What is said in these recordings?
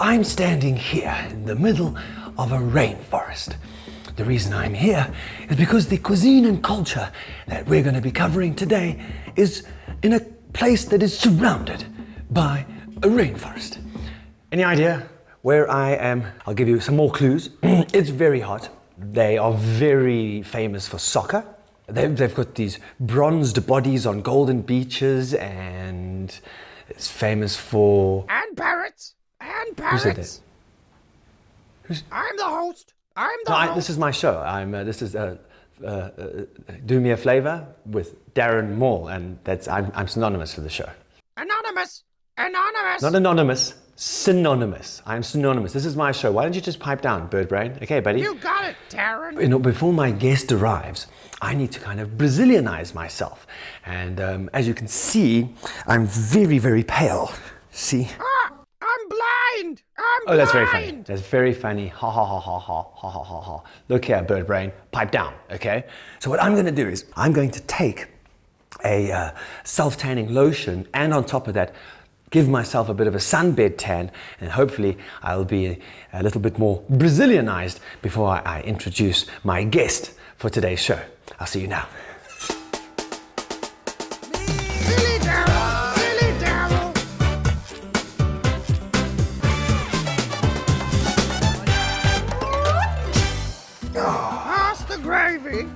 I'm standing here in the middle of a rainforest. The reason I'm here is because the cuisine and culture that we're going to be covering today is in a place that is surrounded by a rainforest. Any idea where I am? I'll give you some more clues. It's very hot. They are very famous for soccer. They've got these bronzed bodies on golden beaches, and it's famous for... And parrots! And parrots! Who said that? I'm the host! I'm the host! This is my show. This is Do Me A FlavA with Darren Maule, and I'm synonymous for the show. Anonymous! Anonymous! Not anonymous, synonymous. I'm synonymous. This is my show. Why don't you just pipe down, bird brain? Okay, buddy? You got it, Darren. You know, before my guest arrives, I need to kind of Brazilianize myself. And as you can see, I'm very, very pale. See? I'm blind! I'm blind! Oh, that's very funny. That's very funny. Ha ha ha ha ha ha ha ha ha. Look here, bird brain. Pipe down, okay? So what I'm going to do is I'm going to take a self-tanning lotion, and on top of that, give myself a bit of a sunbed tan, and hopefully I'll be a little bit more Brazilianized before I introduce my guest for today's show. I'll see you now. Silly Darren! Silly Darren! Pass the gravy.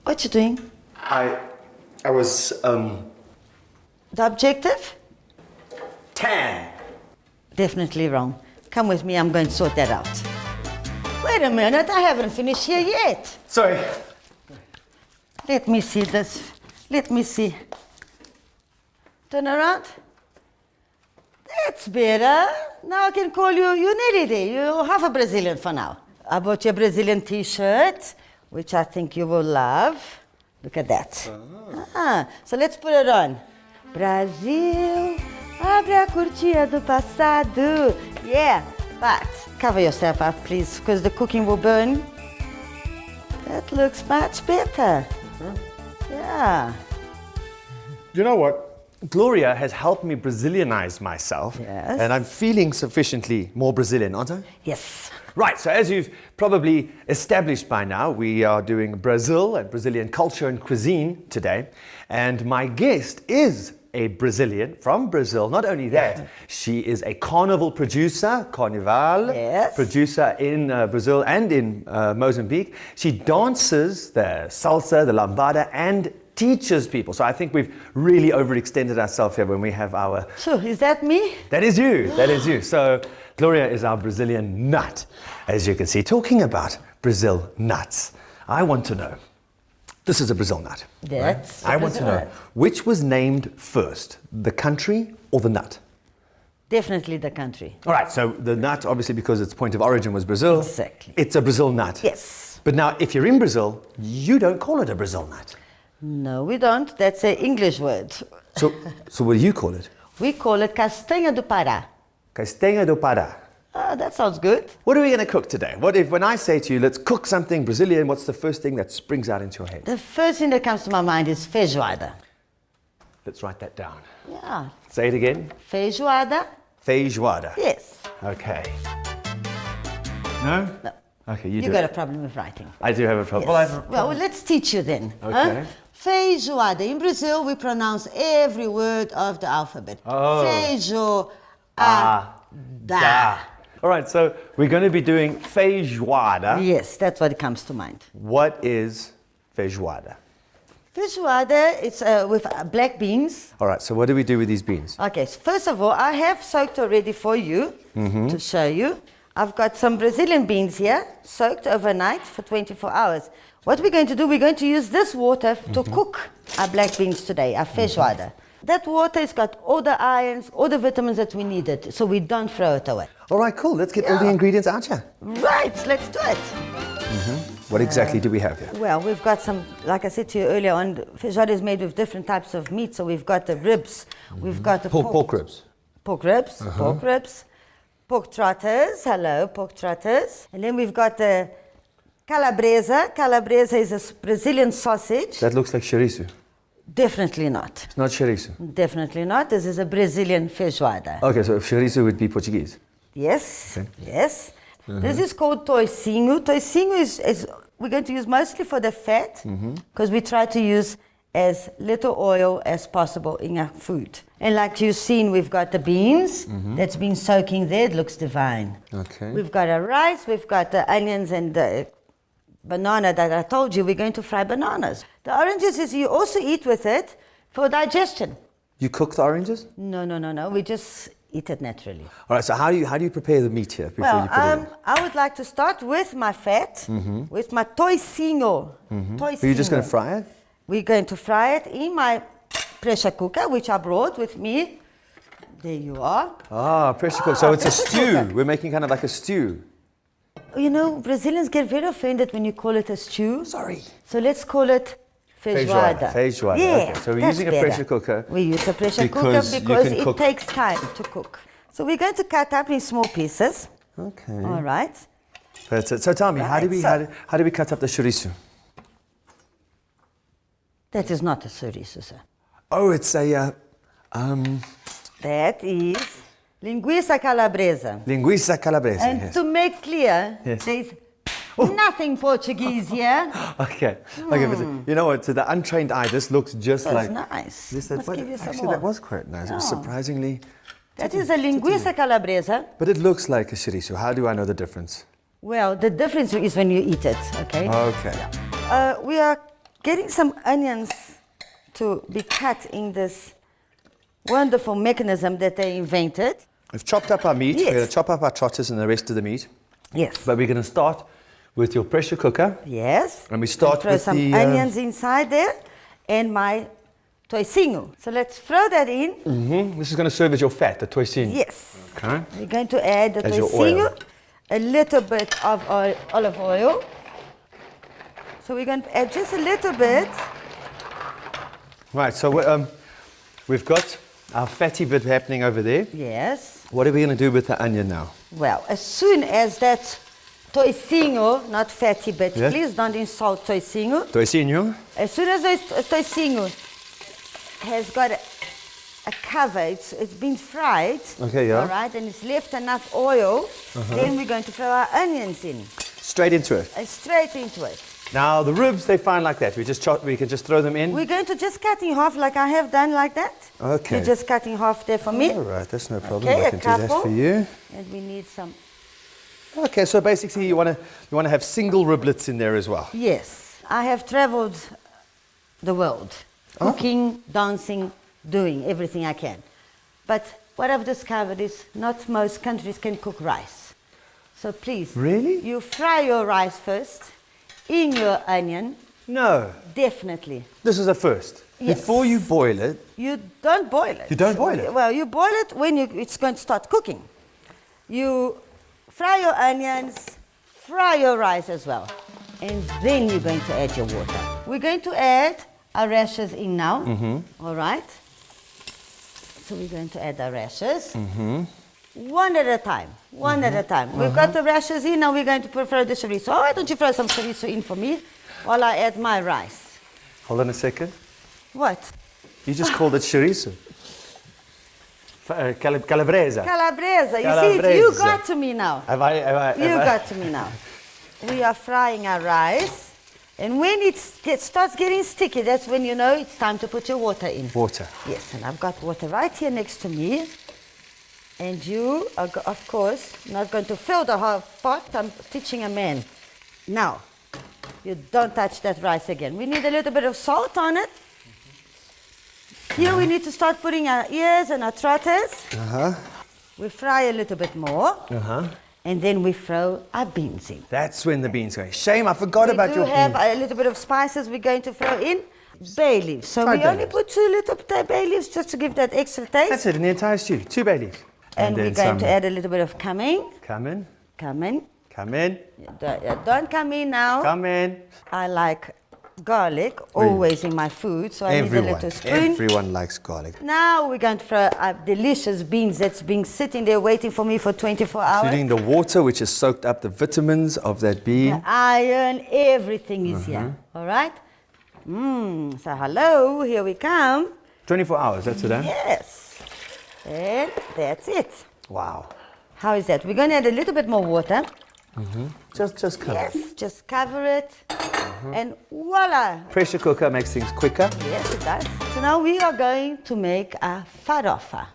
What you doing? I was, The objective? tan. Definitely wrong. Come with me, I'm going to sort that out. Wait a minute, I haven't finished here yet. Sorry. Let me see this. Let me see. Turn around. That's better. Now I can call you, you're nearly there. You're half a Brazilian for now. I bought you a Brazilian t-shirt, which I think you will love. Look at that. So let's put it on. Brasil, abre a cortina do passado. Yeah, but cover yourself up, please, because the cooking will burn. That looks much better. Yeah. You know what? Gloria has helped me Brazilianize myself. Yes. And I'm feeling sufficiently more Brazilian, aren't I? Yes. Right, so as you've probably established by now, we are doing Brazil and Brazilian culture and cuisine today. And my guest is a Brazilian from Brazil. Not only that, she is a carnival producer, carnival Yes. producer in Brazil and in Mozambique. She dances the salsa, the lambada, and teaches people. So I think we've really overextended ourselves here when we have our... So, is that me? That is you, that is you. So Gloria is our Brazilian nut, as you can see. Talking about Brazil nuts, I want to know, this is a Brazil nut. That's I want to know, which was named first, the country or the nut? Definitely the country. All right, so the nut, obviously because its point of origin was Brazil. Exactly. It's a Brazil nut. Yes. But now, if you're in Brazil, you don't call it a Brazil nut. No, we don't. That's an English word. So what do you call it? We call it castanha do Pará. Castanha do Pará. That sounds good. What are we going to cook today? What if, when I say to you, let's cook something Brazilian, what's the first thing that springs out into your head? The first thing that comes to my mind is feijoada. Let's write that down. Yeah. Say it again. Feijoada? Feijoada. Yes. Okay. No? No. Okay, You do got it. a problem with writing. I do have a problem. Yes. Well, Well, let's teach you then. Okay. Feijoada. In Brazil, we pronounce every word of the alphabet. Oh. Feijoada. All right, so we're going to be doing feijoada. Yes, that's what comes to mind. What is feijoada? Feijoada, it's with black beans. All right, so what do we do with these beans? Okay, so first of all, I have soaked already for you to show you. I've got some Brazilian beans here, soaked overnight for 24 hours. What we're going to do, we're going to use this water to cook our black beans today, our feijoada. That water has got all the irons, all the vitamins that we needed, so we don't throw it away. All right, cool. Let's get all the ingredients out here. Right, let's do it. What exactly do we have here? Well, we've got some, like I said to you earlier on, feijoada is made with different types of meat. So we've got the ribs, we've got the Pork ribs. pork ribs, pork trotters, hello, pork trotters. And then we've got the calabresa. Calabresa is a Brazilian sausage. That looks like chorizo. Definitely not. It's not chorizo. Definitely not. This is a Brazilian feijoada. Okay, so chorizo would be Portuguese. Yes, Okay. yes. This is called toicinho. Toicinho is we're going to use mostly for the fat because we try to use as little oil as possible in our food. And like you've seen, we've got the beans that's been soaking there. It looks divine. Okay. We've got our rice, we've got the onions and the banana that I told you. We're going to fry bananas. The oranges is you also eat with it for digestion. You cook the oranges? No. We just eat it naturally. All right, so how do you prepare the meat here before you put it in? I would like to start with my fat, with my toicinho. Are you just going to fry it? We're going to fry it in my pressure cooker, which I brought with me. There you are. Ah, pressure cooker. So it's a pressure stew. cooker. We're making kind of like a stew. You know, Brazilians get very offended when you call it a stew. Sorry. So let's call it feijoada. Feijoada. Yeah, Okay, so we're that's using a better. pressure cooker. We use a pressure because cooker you because can it cook- takes time to cook. So we're going to cut up in small pieces. Okay. All right. That's it. So tell me, how do we Right, how do we cut up the chorizo? That is not a chorizo, sir. Oh, it's a That is linguiça calabresa. linguiça calabresa. And Yes. to make clear, Yes. there's nothing Portuguese here. Okay. Okay, but you know what? To the untrained eye, this looks just That's like. nice. This, Must give you some actually, more. that was quite nice. It was Oh. surprisingly. That is a linguiça calabresa. But it looks like a chorizo. How do I know the difference? Well, the difference is when you eat it, okay? Okay. We are getting some onions to be cut in this wonderful mechanism that they invented. We've chopped up our meat. Yes. We're going to chop up our trotters and the rest of the meat. Yes. But we're going to start with your pressure cooker. Yes. And we start throw with some the, onions inside there and my toicinho. So let's throw that in. This is going to serve as your fat, the toicinho. Yes. Okay. We're going to add the As your toicinho, oil. a little bit of olive oil. So we're going to add just a little bit. Right, so we've got our fatty bit happening over there. Yes. What are we going to do with the onion now? Well, as soon as that toicinho, not fatty, but Yes. please don't insult toicinho. Toicinho. As soon as the toicinho has got a cover, it's been fried. Okay, yeah. All right, and it's left enough oil, then we're going to throw our onions in, Straight into it. and straight into it. Now, the ribs, they're fine like that. We can just throw them in. We're going to just cut in half like I have done like that. Okay. You just cut in half there for me. All right, that's no problem. Okay, I a can do that couple. for you. And we need some, Okay, so basically you want to have single riblets in there as well. yes. I have traveled the world, cooking, dancing, doing everything I can. But what I've discovered is not most countries can cook rice. So please, Really? you fry your rice first in your onion, No, definitely. this is a first. Yes. Before you boil it, You don't boil it. You don't boil it? Well, you boil it when it's going to start cooking. You fry your onions, fry your rice as well. And then you're going to add your water. We're going to add our rashers in now. All right? So we're going to add our rashers. One at a time. One at a time. We've got the rashers in, now we're going to throw the chorizo. Oh, why don't you throw some chorizo in for me while I add my rice? hold on a second. What? You just called it chorizo. Calabresa. Calabresa. You see, you Calabresa. got to me now. You got to me now. We are frying our rice. And when it starts getting sticky, that's when you know it's time to put your water in. Water. Yes, and I've got water right here next to me. And you are, of course, not going to fill the half pot. I'm teaching a man. Now, you don't touch that rice again. We need a little bit of salt on it. Here we need to start putting our ears and our trotters. We fry a little bit more. And then we throw our beans in. That's when the beans go. Shame, I forgot We about do your have beans. a little bit of spices we're going to throw in. Bay leaves. So Try we bay only leaves. put 2 little bay leaves just to give that extra taste. That's it in the entire stew. 2 bay leaves. And we're then going some. to add a little bit of cumin. Come in. Cumin. Come in. Don't come in now. Come in. I like garlic always in my food, so I need a little spoon. Everyone likes garlic. Now we're going to throw up delicious beans that's been sitting there waiting for me for 24 hours. Including the water, which has soaked up the vitamins of that bean. The iron, everything is here. All right? So hello, here we come. 24 hours, that's it, eh? Yes. And that's it. Wow. How is that? We're going to add a little bit more water. Just cover. Yes, just cover it. And voila. Pressure cooker makes things quicker. Yes, it does. So now we are going to make a farofa.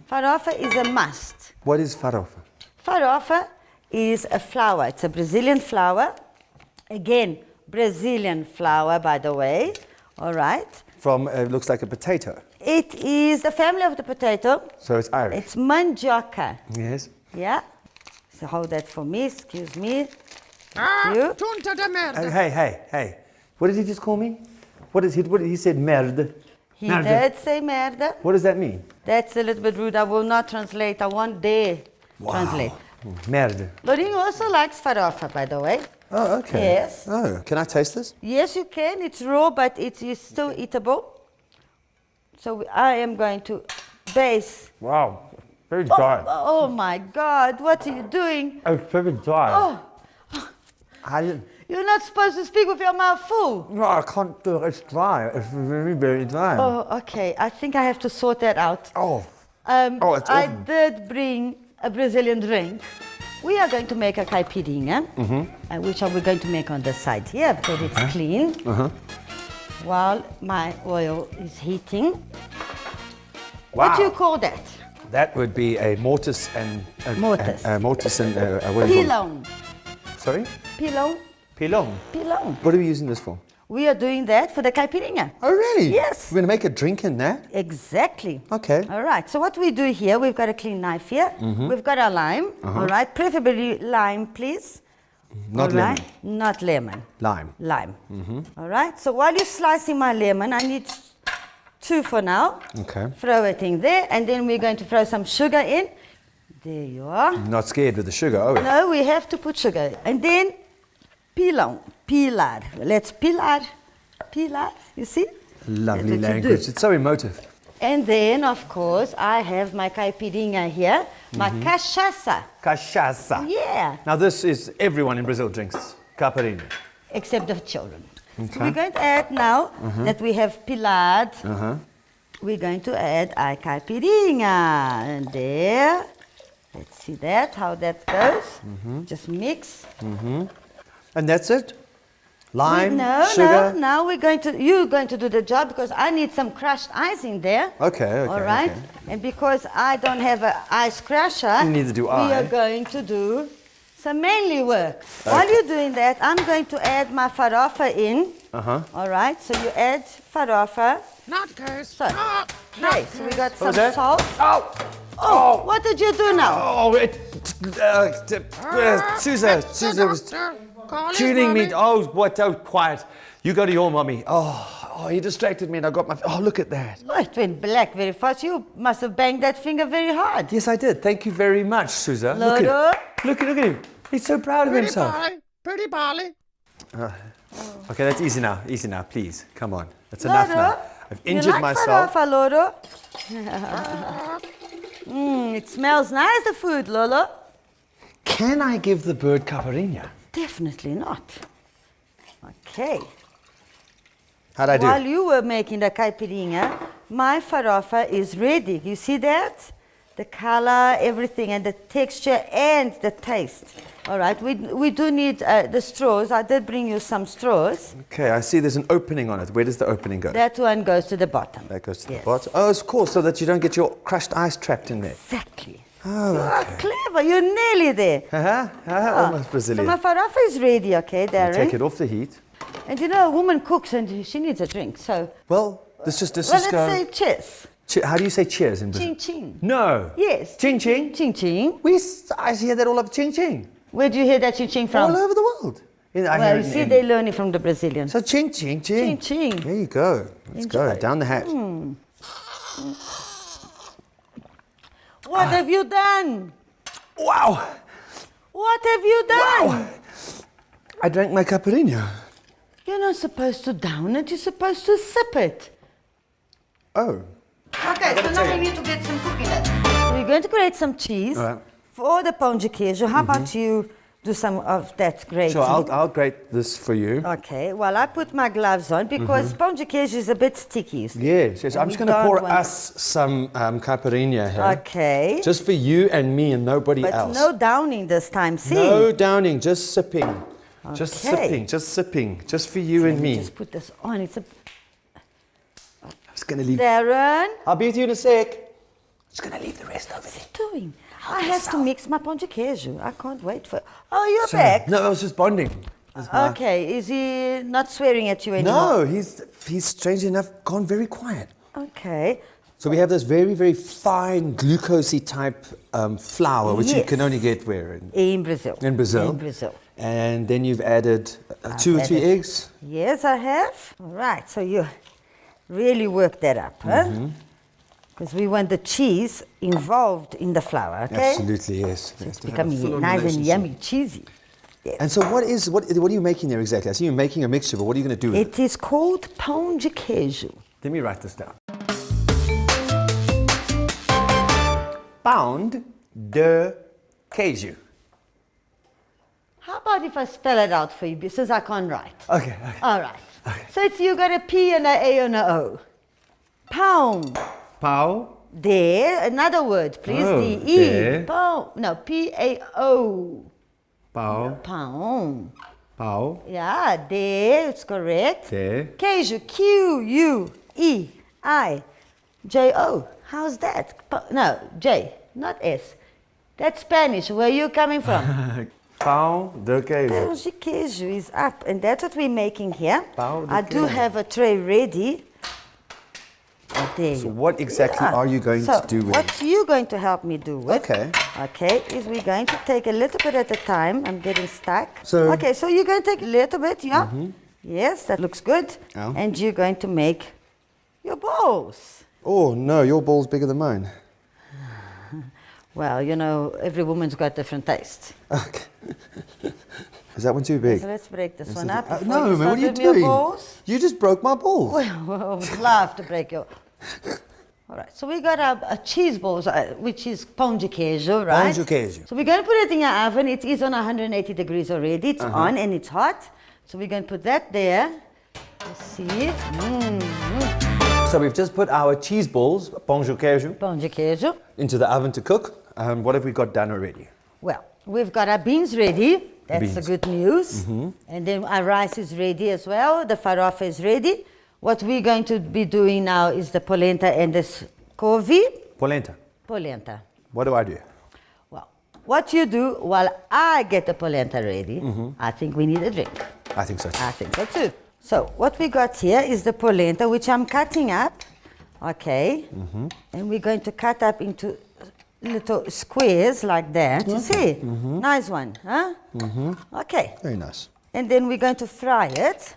Farofa is a must. What is farofa? Farofa is a flour. It's a Brazilian flour. Again, Brazilian flour, by the way. All right. From, looks like a potato. It is the family of the potato. So it's Irish. It's mandioca. Yes. Yeah. So hold that for me. Excuse me. Ah, tunta de merda. Hey. What did he just call me? What did he said merde? He did say merda. What does that mean? That's a little bit rude. I will not translate. I won't dare translate. Merde. Lourinho also likes farofa, by the way. Oh, okay. Yes. Oh, can I taste this? Yes, you can. It's raw, but it is still eatable. So I am going to base. Wow. Very dry. Oh my God, what are you doing? It's very dry. Oh, I didn't. you're not supposed to speak with your mouth full. No, I can't do it. It's dry. It's very, very dry. Oh, okay. I think I have to sort that out. Oh. It's I awesome. did bring a Brazilian drink. We are going to make a caipirinha, which we're going to make on the side here because it's clean. While my oil is heating. Wow. What do you call that? That would be a mortise and... Mortise. Mortise and... what do you call Pilão. it? Sorry? Pilão. Pilong. Pilão. What are we using this for? We are doing that for the caipirinha. Oh, really? Yes. We're going to make a drink in that? Exactly. Okay. All right. So what we do here, we've got a clean knife here. We've got a lime. All right. Preferably lime, please. Not All lemon. right? Not lemon. Lime. Lime. All right. So while you're slicing my lemon, I need 2 for now. Okay. Throw it in there, and then we're going to throw some sugar in. There you are. Not scared with the sugar, are we? No, we have to put sugar. And then pilão, pilar. Let's pilar. You see? Lovely That's what you do. language. It's so emotive. And then, of course, I have my caipirinha here, my cachaça. Cachaça. Yeah, Now this is, everyone in Brazil drinks caipirinha. except the children. Okay. So we're going to add now that we have pilar, we're going to add our caipirinha. And there, let's see that, how that goes. Just mix. And that's it? Lime, No, sugar? now you're going to do the job because I need some crushed ice in there. Okay, All right? okay. And because I don't have an ice crusher, Neither do we I. are going to do some manly work. While you're doing that, I'm going to add my farofa in. All right? So you add farofa. Not curse. So, okay, so we got some was that? salt. Oh! Oh, what did you do now? Oh, Susan was tuning me. Oh, what? Oh, quiet. You go to your mommy. Oh, he distracted me and I got my... Oh, look at that. Oh, it went black very fast. You must have banged that finger very hard. Yes, I did. Thank you very much, Susan. Look Lodo. at him. He's so proud of himself. Pretty Polly. Okay, that's easy now. Easy now, please. Come on. That's enough Lodo, now. I've injured you like myself. farofa, Lodo? It smells nice, the food, Lolo. Can I give the bird caipirinha? Definitely not. Okay. How'd I do? While you were making the caipirinha, my farofa is ready. You see that? The color, everything, and the texture and the taste. All right, we do need the straws. I did bring you some straws. Okay, I see there's an opening on it. Where does the opening go? That one goes to the bottom. That goes to Yes. the bottom. Oh, of course, so that you don't get your crushed ice trapped in there. Exactly. Oh, You are clever. You're nearly there. Almost Brazilian. So my farofa is ready, okay, Darren? Take it off the heat. And you know, a woman cooks and she needs a drink, so... Well, let's just Well, let's go. say cheers. How do you say cheers in Brazil? Ching ching. No. Yes. Ching ching. Ching ching. I hear that all over. Ching ching. Where do you hear that ching ching from? All over the world. I hear Well, you it see, in- they learn it from the Brazilians. So ching ching ching. Ching, ching. There you go. Let's go Enjoy. down the hatch. What have you done? Wow. What have you done? I drank my caipirinha. You're not supposed to down it, you're supposed to sip it. Oh. Okay, so now we need to get some cooking done. So we're going to grate some cheese. All right. For the pão de queijo, how about you do some of that grating? Sure, I'll grate this for you. Okay, well, I put my gloves on because pão de queijo is a bit sticky. Yes, yes. I'm just going to pour us some caipirinha here. Okay. Just for you and me and nobody But else. no downing this time, see? No downing, just sipping. Just Okay. sipping, just sipping. Just for you and me. Just put this on. It's a... I'm just going to leave. Darren, I'll be with you in a sec. Just gonna leave the rest over there. what are you doing? I have to mix my pão de queijo. I can't wait for... Oh, you're back? No, I was just bonding. Okay, is he not swearing at you anymore? No, he's strangely enough gone very quiet. Okay. So we have this very, very fine glucosey type flour, which you Yes. can only get where? In Brazil. In Brazil. In Brazil. And then you've added two or three added- eggs. Yes, I have. All right, so you really work that up, huh? Because we want the cheese involved in the flour, okay? Absolutely, yes. So it's becoming nice and yummy, cheesy. Yes. And so what are you making there exactly? I see you're making a mixture, but what are you going to do with it? It is called pão de queijo. Let me write this down. Pound de queijo. How about if I spell it out for you, since I can't write? Okay. All right. So it's you got a P and a A and a O. Pound. Pau. There. Another word, please. Oh, D-E. there. Pound. No, P-A-O. Pau. Pound. Pau. Yeah, there. It's correct. There. Queijo. Q-U-E-I-J-O. How's that? No, J, not S. That's Spanish. Where are you coming from? Pão de queijo. Pão de queijo is up, and that's what we're making here. Pão de I do queijo. have a tray ready. There So you what exactly are. are you going So to do with what you're going to help me do with, Okay. okay, is we're going to take a little bit at a time. I'm getting stuck. So- okay, so you're going to take a little bit, yeah? Yes, that looks good. Oh. And you're going to make your balls. Oh, no, your ball's bigger than mine. Well, you know, every woman's got different taste. Okay. Is that one too big? So let's break this one up. before No, you man, what start are you with your doing? balls. You just broke my balls. Well, I would love to break your... All right, so we got a cheese balls, which is pão de queijo, right? de queijo. So we're going to put it in your oven. It is on 180 degrees already. It's on and it's hot. So we're going to put that there. Let's see. So we've just put our cheese balls, pão de queijo, Pão de queijo. into the oven to cook. What have we got done already? Well, we've got our beans ready. That's the Beans. good news. And then our rice is ready as well. The farofa is ready. What we're going to be doing now is the polenta and the couve. Polenta. Polenta. What do I do? Well, what you do while I get the polenta ready, I think we need a drink. I think so. I think so too. So what we got here is the polenta, which I'm cutting up. Okay. And we're going to cut up into little squares like that. You see? Nice one, huh? Okay. Very nice. And then we're going to fry it.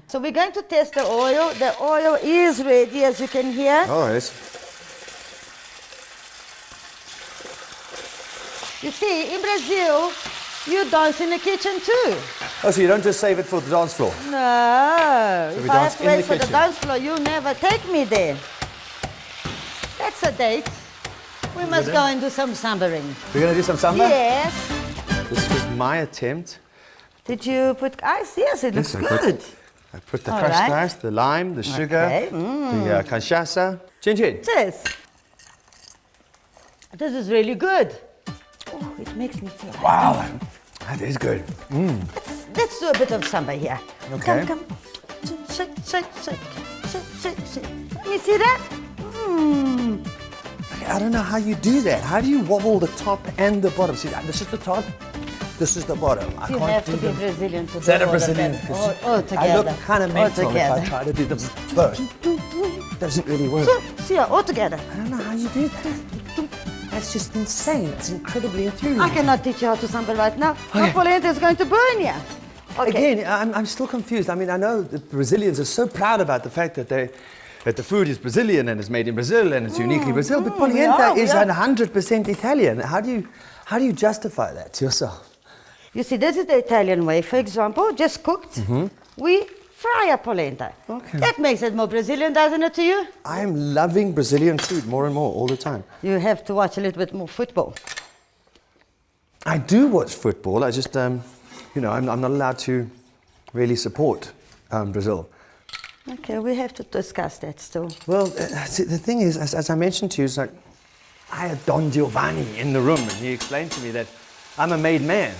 So we're going to test the oil. The oil is ready, as you can hear. Oh, yes. You see, in Brazil, you dance in the kitchen too. Oh, so you don't just save it for the dance floor? No. we If I dance have to in wait the for the kitchen. dance floor, you never take me there. That's a date. We must go and do some sambering. We're going to do some samba? Yes. This was my attempt. Did you put ice? Yes, it looks Yes, I put- good. I put the All crushed right. ice, the lime, the sugar, Okay. the cachaça. Chin chin. Yes. This is really good. Oh, it makes me feel happy. Wow, that is good. Let's do a bit of samba here. Okay. Come. Shake, shake, shake, shake, shake, shake. Let me see that. I don't know how you do that. How do you wobble the top and the bottom? See, this is the top, this is the bottom. I You can't have do to be them. Brazilian to Is that do a all of Brazilian? that. 'Cause All together. I look kind of mental if I together. try to do them both. Doesn't really work. So, see, all together. I don't know how you do that. That's just insane. It's incredibly infuriating. I cannot teach you how to samba right now. Okay. My polenta is going to burn you. Okay. Again, I'm still confused. I mean, I know the Brazilians are so proud about the fact that the food is Brazilian and is made in Brazil and it's uniquely Brazil, but polenta we is are. 100% Italian. How do you justify that to yourself? You see, this is the Italian way. For example, just cooked. We fry a polenta. Okay. That makes it more Brazilian, doesn't it, to you? I'm loving Brazilian food more and more all the time. You have to watch a little bit more football. I do watch football. I just, I'm not allowed to really support Brazil. Okay, we have to discuss that still. Well, see, the thing is, as I mentioned to you, it's like I had Don Giovanni in the room, and he explained to me that I'm a made man.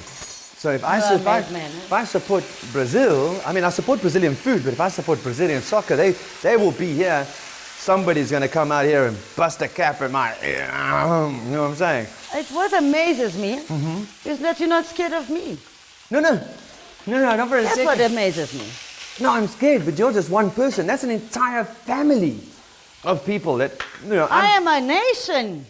So if I support Brazil, I mean, I support Brazilian food, but if I support Brazilian soccer, they will be here. Somebody's going to come out here and bust a cap at my, you know what I'm saying? What amazes me is that you're not scared of me. No, not for a That's second. what amazes me. No, I'm scared, but you're just one person. That's an entire family of people that, I am a nation.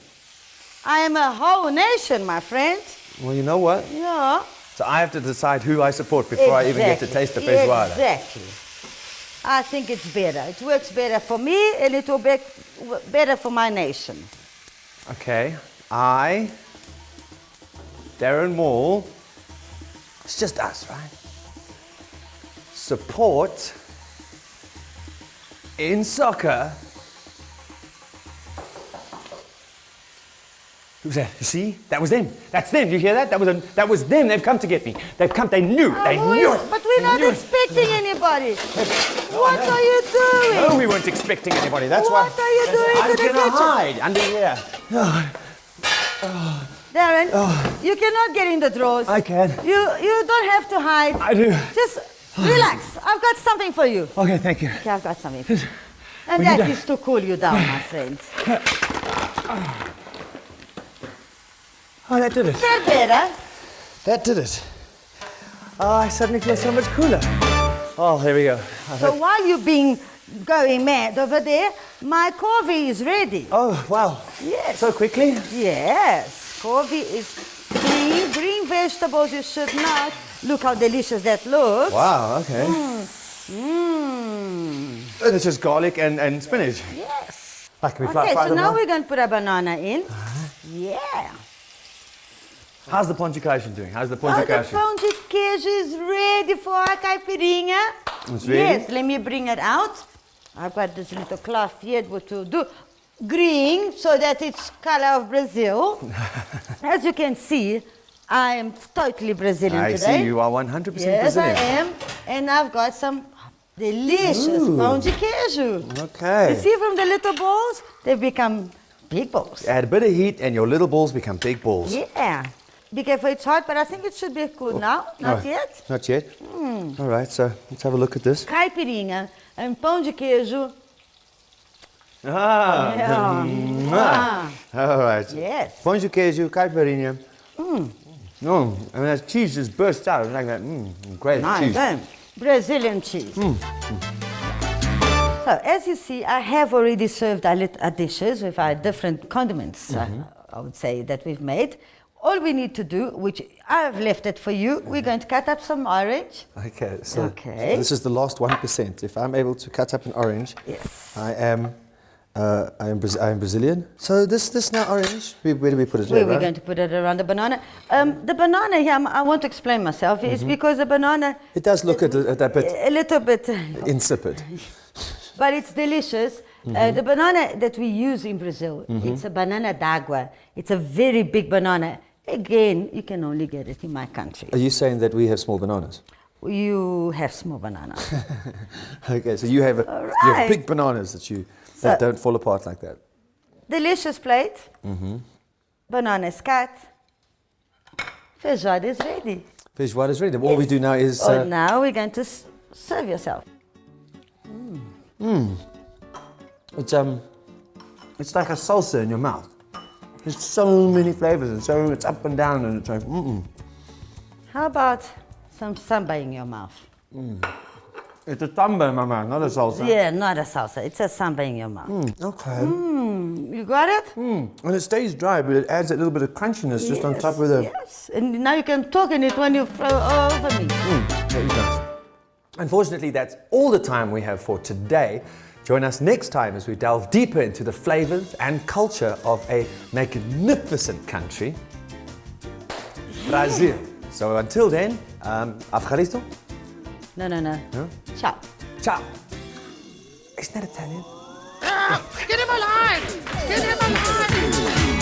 I am a whole nation, my friend. Well, you know what? Yeah. So I have to decide who I support before I even get to taste the feijoada. Exactly. I think it's better. It works better for me, and it will be better for my nation. Okay. I, Darren Maule, it's just us, right? Support in soccer. Who's that? You see? That was them. That's them. You hear that? That was them. They've come to get me. They knew. They knew it. But we're not expecting anybody. What are you doing? No, we weren't expecting anybody. That's why. What are you doing I'm to the gonna kitchen? hide under here. Darren, you cannot get in the drawers. I can. You don't have to hide. I do. Just relax. I've got something for you. Okay, thank you. Okay, I've got something for you. And Will you that do- is to cool you down, my friend. Oh, that did it. Feel better? That did it. Oh, I suddenly feel so much cooler. Oh, there we go. So while you've been going mad over there, my coffee is ready. Oh, wow. Yes. So quickly? Yes. Coffee is green vegetables you should not. Look how delicious that looks. Wow, okay. Mmm. And it's just garlic and spinach. Yes. Like, can we Okay, fry so them now now? we're going to put a banana in. Yeah. How's the pão de queijo doing? How's the pão Oh, de the queijo? pão de queijo is ready for our caipirinha. It's ready? Yes, let me bring it out. I've got this little cloth here what to do. Green, so that it's color of Brazil. As you can see, I am totally Brazilian I today. see you are 100% Yes, I Brazilian. am. And I've got some delicious pão de queijo. Okay. You see from the little balls, they become big balls. Add a bit of heat and your little balls become big balls. Yeah. Be careful, it's hot, but I think it should be cool now. Not Oh, yet. Not yet? All right, so let's have a look at this. Caipirinha and pão de queijo. Ah, all right. Yes. Pão de queijo, caipirinha. No, I mean, that cheese just bursts out. It's like that. Great Nice, cheese. eh? Brazilian cheese. So, as you see, I have already served our dishes with our different condiments, I would say, that we've made. All we need to do, which I've left it for you, we're going to cut up some orange. Okay, so Okay. this is the last 1%. If I'm able to cut up an orange, Yes. I am Brazilian. So this now orange, where do we put it? We're right? going to put it around the banana. The banana here, I want to explain myself, is because the banana, It does look a bit a little bit, insipid. but it's delicious. The banana that we use in Brazil, it's a banana d'água. It's a very big banana. Again, you can only get it in my country. Are you saying that we have small bananas? You have small banana. Okay, so you have you have right. big bananas that don't fall apart like that. Delicious plate. Banana is cut. Feijoada is ready. Feijoada is ready. All we do now is Now we're going to serve yourself. it's like a salsa in your mouth. There's so many flavors and so it's up and down and it's like How about some samba in your mouth? It's a samba in my mouth, not a salsa. Yeah, not a salsa. It's a samba in your mouth. Okay. You got it? And it stays dry, but it adds a little bit of crunchiness just on top of the. Yes, and now you can talk in it when you throw over me. Very nice. Unfortunately, that's all the time we have for today. Join us next time as we delve deeper into the flavors and culture of a magnificent country, Brazil. So until then, afgaristo? No. Ciao. Ciao. Isn't that Italian? Get him alive! Get him alive!